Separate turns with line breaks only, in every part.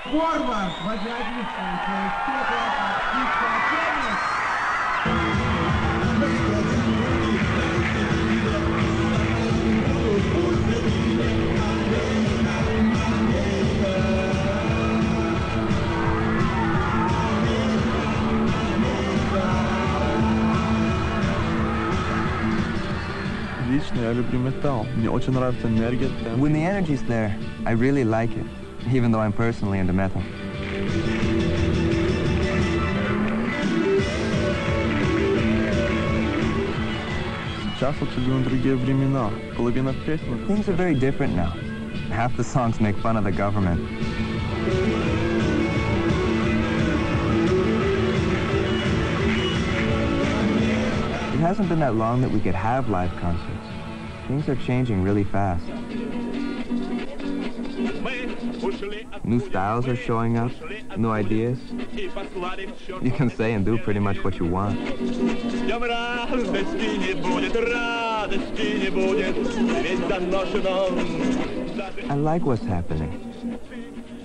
Форвард возродивший своих теплых и сообщений.
Лично я люблю металл. Мне очень нравится энергия.
When the energy's there, I really like it, even though I'm personally into metal.
Сейчас абсолютно другие времена. Половина песен.
Things are very different now. Half the songs make fun of the government. It hasn't been that long that we could have live concerts. Things are changing really fast. New styles are showing up, new ideas. You can say and do pretty much what you want. I like what's happening.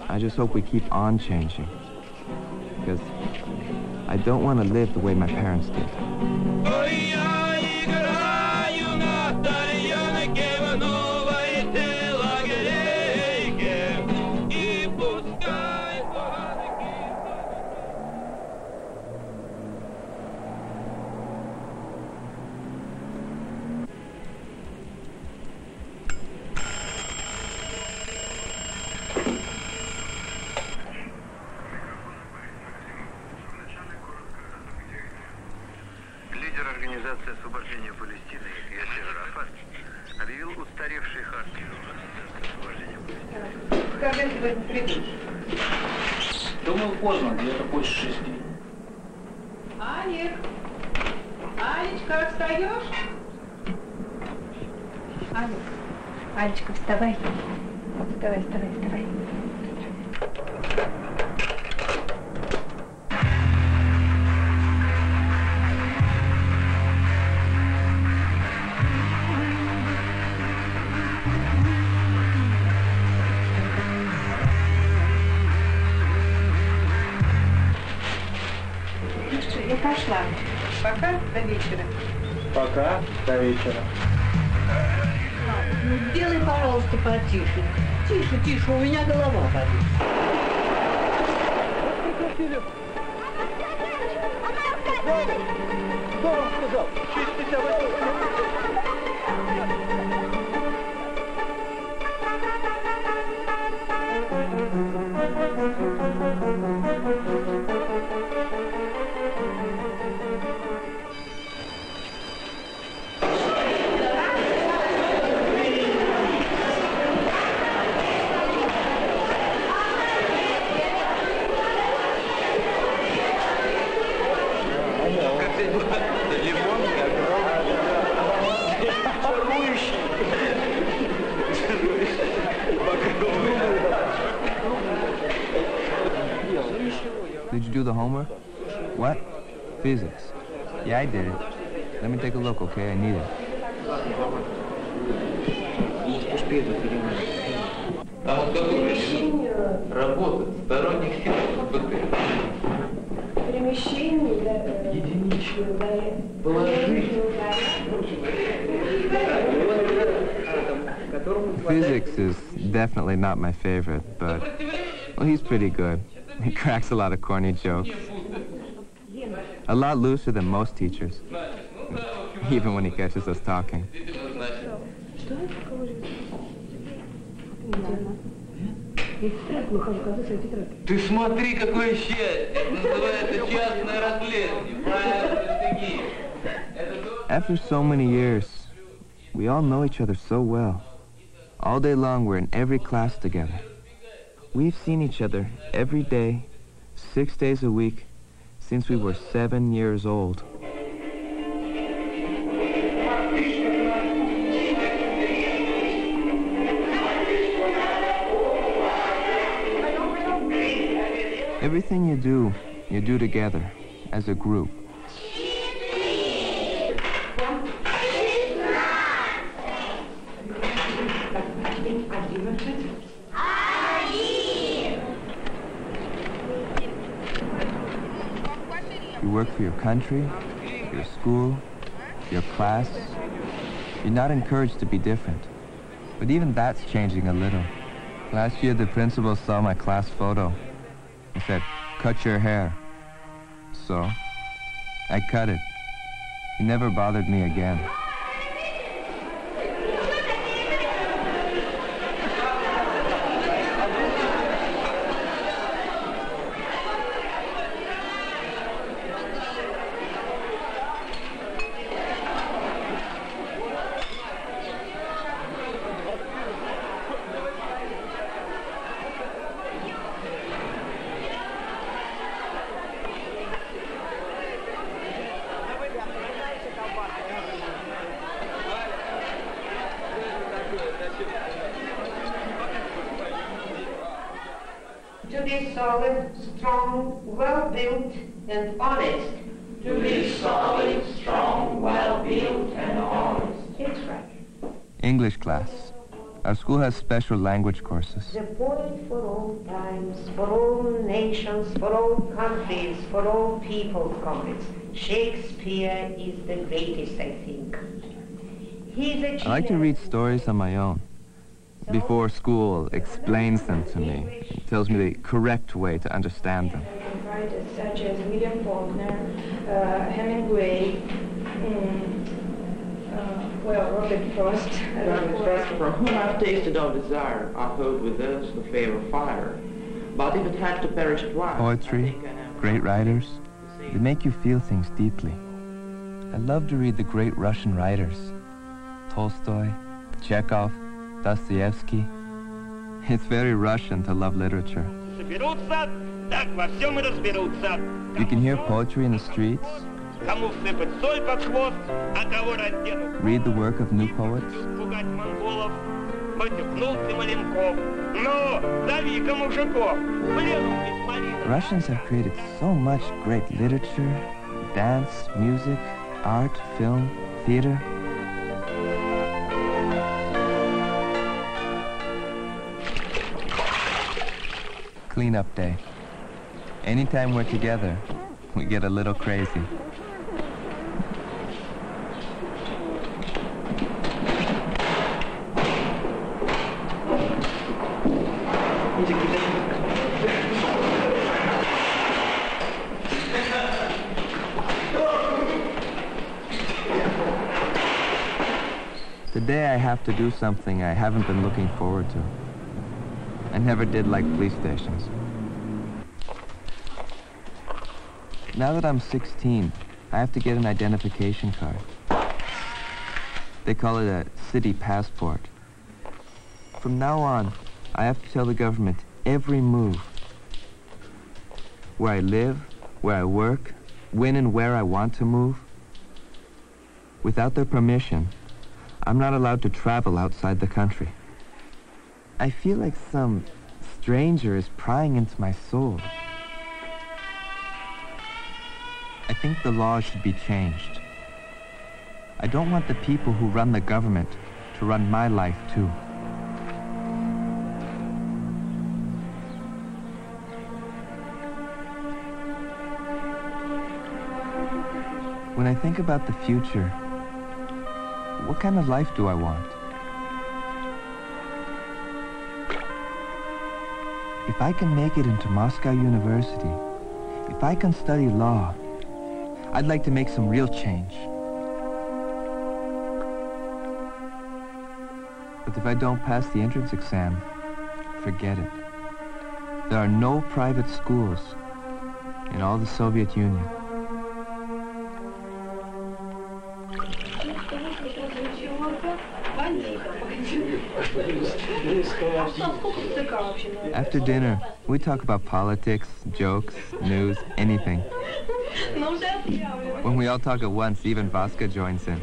I just hope we keep on changing. Because I don't want to live the way my parents did.
Организация освобождения Палестины ЮССР объявил устаревшей хартию освобождения Палестины.
Когда сегодня придут?
Думаю, поздно, где-то после 6.
Алик! Алечка, встаешь? Алик! Алечка, вставай. Вставай, вставай, вставай. Я пошла. Пока, до вечера.
Пока, до вечера.
Ну, сделай, пожалуйста, потише. Тише, тише, у меня голова болит.
Кто вам сказал? Чистите
Did you do the homework? What? Physics. Yeah, I did it. Let me take a look, okay? I need it.
Работа сторонних
Перемещение,
единичное. Положить.
Physics is definitely not my favorite, but, well, he's pretty good. He cracks a lot of corny jokes. A lot looser than most teachers, even when he catches us talking.
Ты смотри, какое счастье! Это называется частное расследование. Правильно,
After so many years, we all know each other so well. All day long, we're in every class together. We've seen each other every day, 6 days a week, since we were 7 years old. Everything you do together, as a group. You work for your country, your school, your class. You're not encouraged to be different. But even that's changing a little. Last year, the principal saw my class photo and said, "Cut your hair." So, I cut it. He never bothered me again.
To be solid, strong, well-built, and honest.
To be solid, strong, well-built, and honest.
It's right.
English class. Our school has special language courses.
The poet for all times, for all nations, for all countries, for all people, comrades. Shakespeare is the greatest, I think.
I like to read stories on my own. Before school explains them to me, it tells me the correct way to understand them.
Writers such as William Faulkner, Hemingway, Robert Frost.
From whom I've tasted of desire, I hold with those who favor fire. But if it had to perish twice...
Poetry, great writers, they make you feel things deeply. I love to read the great Russian writers. Tolstoy, Chekhov, Dostoevsky. It's very Russian to love literature. You can hear poetry in the streets, read the work of new poets. Russians have created so much great literature, dance, music, art, film, theater. Cleanup day. Anytime we're together, we get a little crazy. Today I have to do something I haven't been looking forward to. I never did like police stations. Now that I'm 16, I have to get an identification card. They call it a city passport. From now on, I have to tell the government every move. Where I live, where I work, when and where I want to move. Without their permission, I'm not allowed to travel outside the country. I feel like some stranger is prying into my soul. I think the laws should be changed. I don't want the people who run the government to run my life too. When I think about the future, what kind of life do I want? If I can make it into Moscow University, if I can study law, I'd like to make some real change. But if I don't pass the entrance exam, forget it. There are no private schools in all the Soviet Union. After dinner, we talk about politics, jokes, news, anything. When we all talk at once, even Vaska joins in.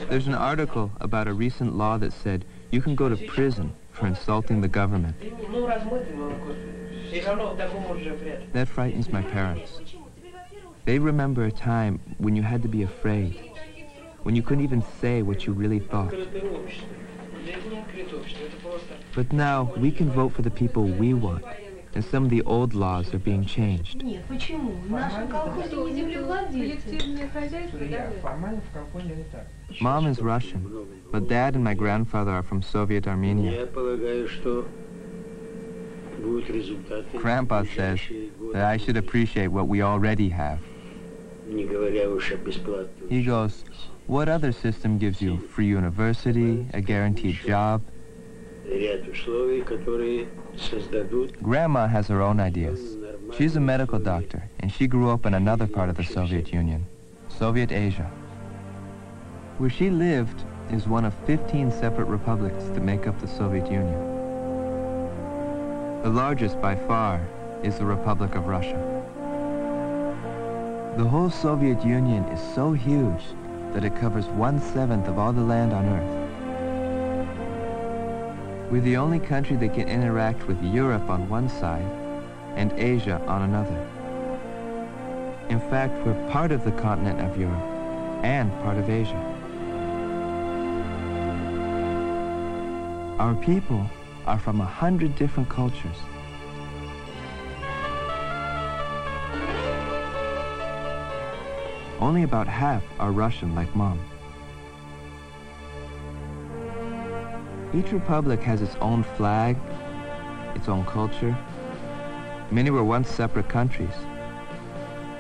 There's an article about a recent law that said you can go to prison for insulting the government. That frightens my parents. They remember a time when you had to be afraid, when you couldn't even say what you really thought. But now we can vote for the people we want. and some of the old laws are being changed.
Нет, почему? В нашем колхозе не землевладельцы.
Mom is Russian, but Dad and my grandfather are from Soviet Armenia. Grandpa says that I should appreciate what we already have. He goes, what other system gives you free university, a guaranteed job? Grandma has her own ideas. She's a medical doctor, and she grew up in another part of the Soviet Union, Soviet Asia. Where she lived is one of 15 separate republics that make up the Soviet Union. The largest by far is the Republic of Russia. The whole Soviet Union is so huge that it covers 1/7 of all the land on Earth. We're the only country that can interact with Europe on one side and Asia on another. In fact, we're part of the continent of Europe and part of Asia. Our people are from 100 different cultures. Only about half are Russian like Mom. Each republic has its own flag, its own culture. Many were once separate countries,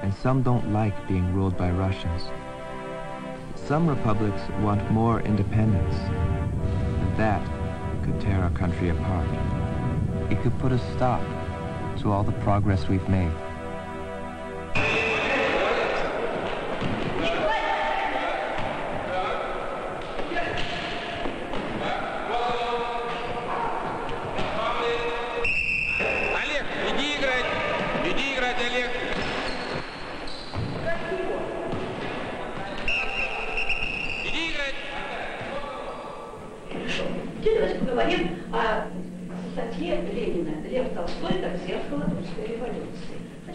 and some don't like being ruled by Russians. Some republics want more independence, and that could tear our country apart. It could put a stop to all the progress we've made.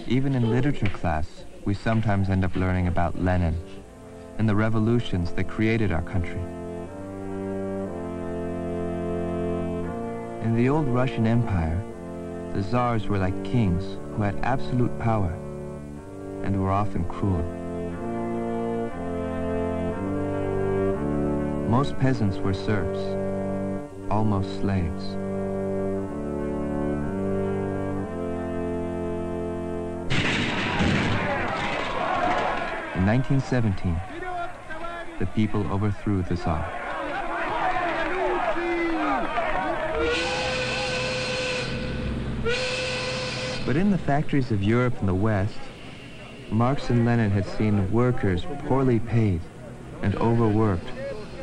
Even in literature class, we sometimes end up learning about Lenin and the revolutions that created our country. In the old Russian Empire, the Tsars were like kings who had absolute power and were often cruel. Most peasants were serfs, almost slaves. In 1917, the people overthrew the Tsar. But in the factories of Europe and the West, Marx and Lenin had seen workers poorly paid and overworked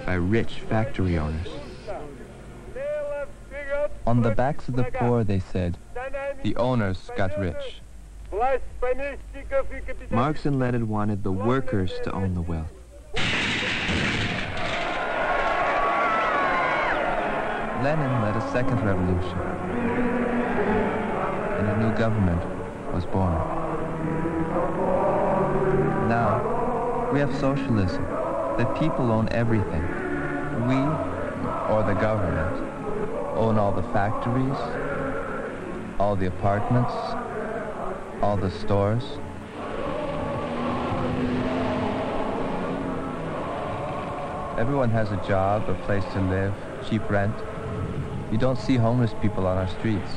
by rich factory owners. On the backs of the poor, they said, the owners got rich. Marx and Lenin wanted the workers to own the wealth. Lenin led a second revolution, and a new government was born. Now, we have socialism. The people own everything. We, or the government, own all the factories, all the apartments, all the stores. Everyone has a job, a place to live, cheap rent. You don't see homeless people on our streets.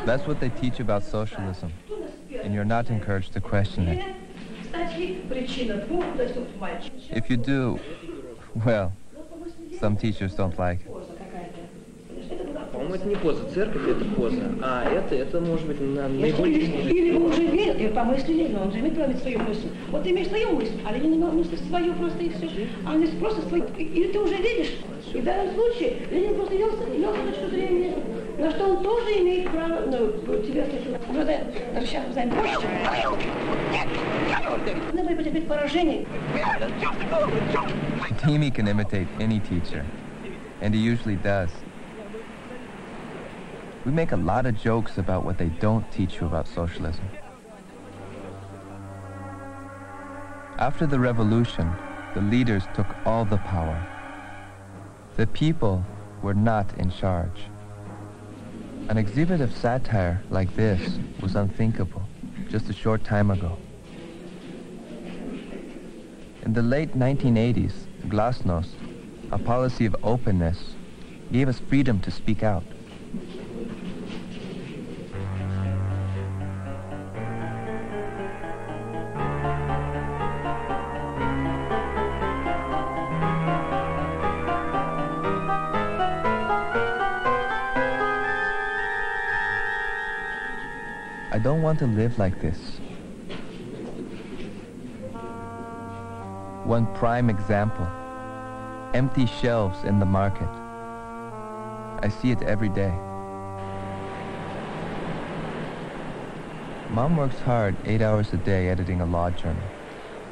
That's what they teach about socialism, and you're not encouraged to question it. If you do, well, some teachers don't like it.
По-моему, это не поза. Церковь — это поза, а это может быть наиболее...
Или вы уже верите, помысли Ленина, он же имеет право свою мысль. Вот ты имеешь свою мысль, а Ленин имел мысль свою просто и все. А он просто свою. Или ты уже видишь, и в данном случае Ленин просто вел точку зрения, на что он тоже имеет право, тебе, сейчас знаем больше. Надо быть опять поражение.
Timmy can imitate any teacher, and he usually does. We make a lot of jokes about what they don't teach you about socialism. After the revolution, the leaders took all the power. The people were not in charge. An exhibit of satire like this was unthinkable just a short time ago. In the late 1980s, glasnost, a policy of openness, gave us freedom to speak out. I don't want to live like this. One prime example, empty shelves in the market. I see it every day. Mom works hard 8 hours a day editing a law journal.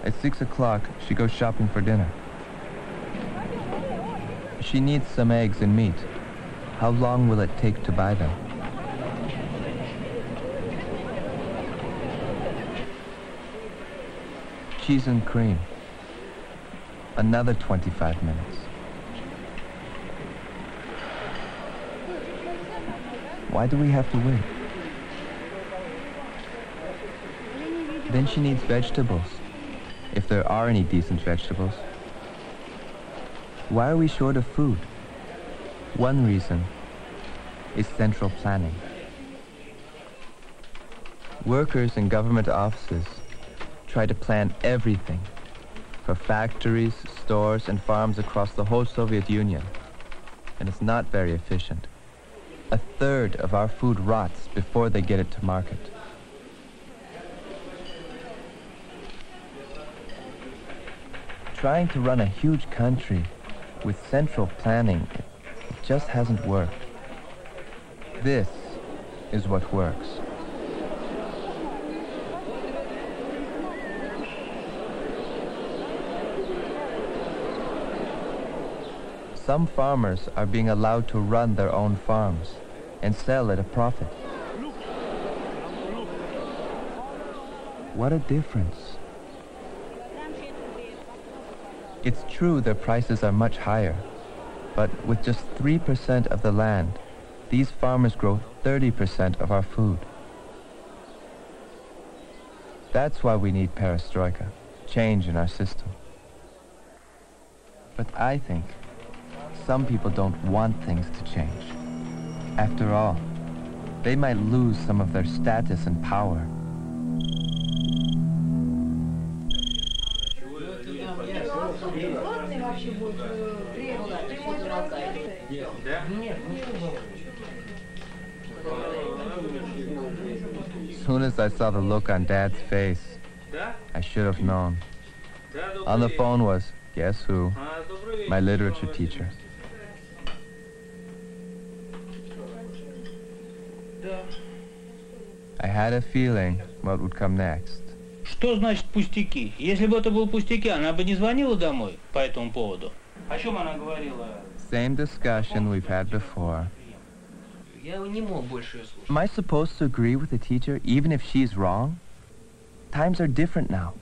At 6 o'clock, she goes shopping for dinner. She needs some eggs and meat. How long will it take to buy them? Cheese and cream. Another 25 minutes. Why do we have to wait? Then she needs vegetables, if there are any decent vegetables. Why are we short of food? One reason is central planning. Workers in government offices try to plan everything for factories, stores, and farms across the whole Soviet Union, and it's not very efficient. A third of our food rots before they get it to market. Trying to run a huge country with central planning, it just hasn't worked. This is what works. Some farmers are being allowed to run their own farms and sell at a profit. What a difference. It's true their prices are much higher, but with just 3% of the land, these farmers grow 30% of our food. That's why we need perestroika, change in our system. But I think some people don't want things to change. After all, they might lose some of their status and power. As soon as I saw the look on Dad's face, I should have known. On the phone was, guess who? My literature teacher. I had a feeling what would come next.
Что значит пустяки? Если бы это был пустяки, она бы не звонила домой по этому поводу. О чем она говорила?
Same discussion we've had before.
Я не мог больше ее слушать.
Am I supposed to agree with the teacher even if she's wrong? Times are different now.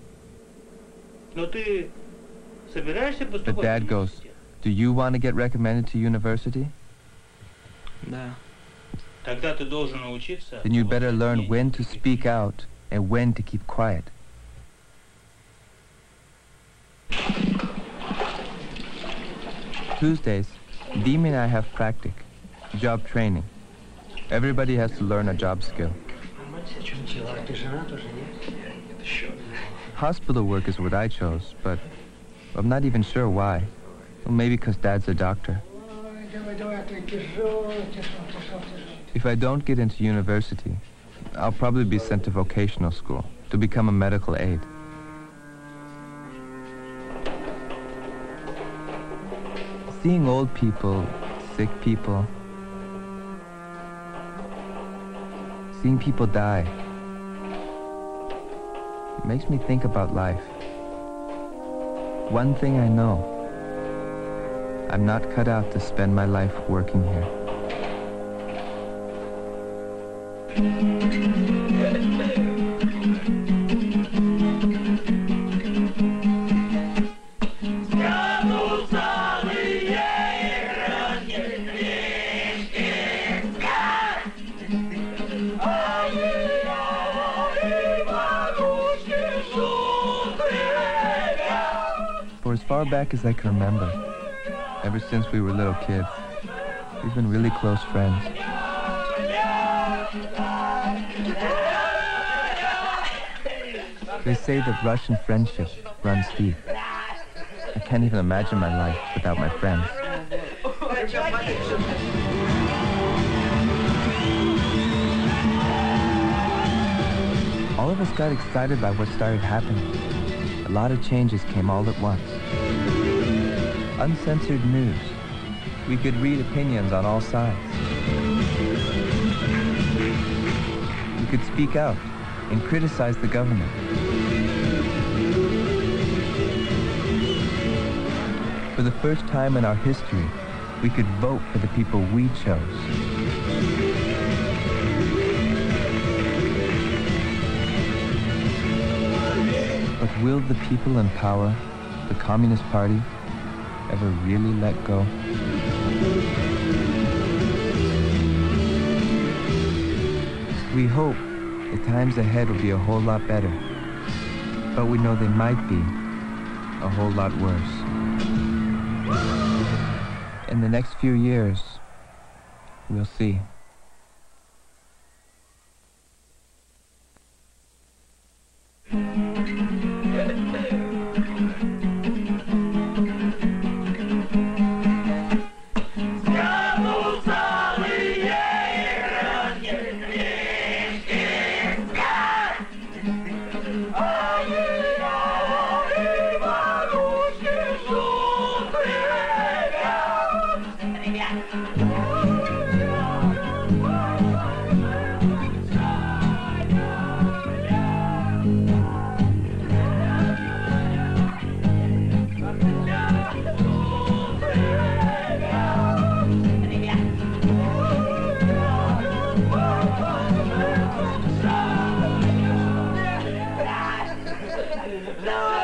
Но ты собираешься поступать?
But Dad goes, do you want to get recommended to university?
Да. Тогда ты должен научиться.
Then you better learn when to speak out and when to keep quiet. Tuesdays, Dimi and I have practic, job training. Everybody has to learn a job skill. Hospital work is what I chose, but I'm not even sure why. Well, maybe because Dad's a doctor. If I don't get into university, I'll probably be sent to vocational school to become a medical aide. Seeing old people, sick people, seeing people die, it makes me think about life. One thing I know, I'm not cut out to spend my life working here. far back as I can remember, ever since we were little kids, we've been really close friends. They say that Russian friendship runs deep. I can't even imagine my life without my friends. All of us got excited by what started happening. A lot of changes came all at once. Uncensored news. We could read opinions on all sides. We could speak out and criticize the government. For the first time in our history, we could vote for the people we chose. But will the people in power, the Communist Party, ever really let go? We hope the times ahead will be a whole lot better, but we know they might be a whole lot worse. In the next few years, we'll see.
No!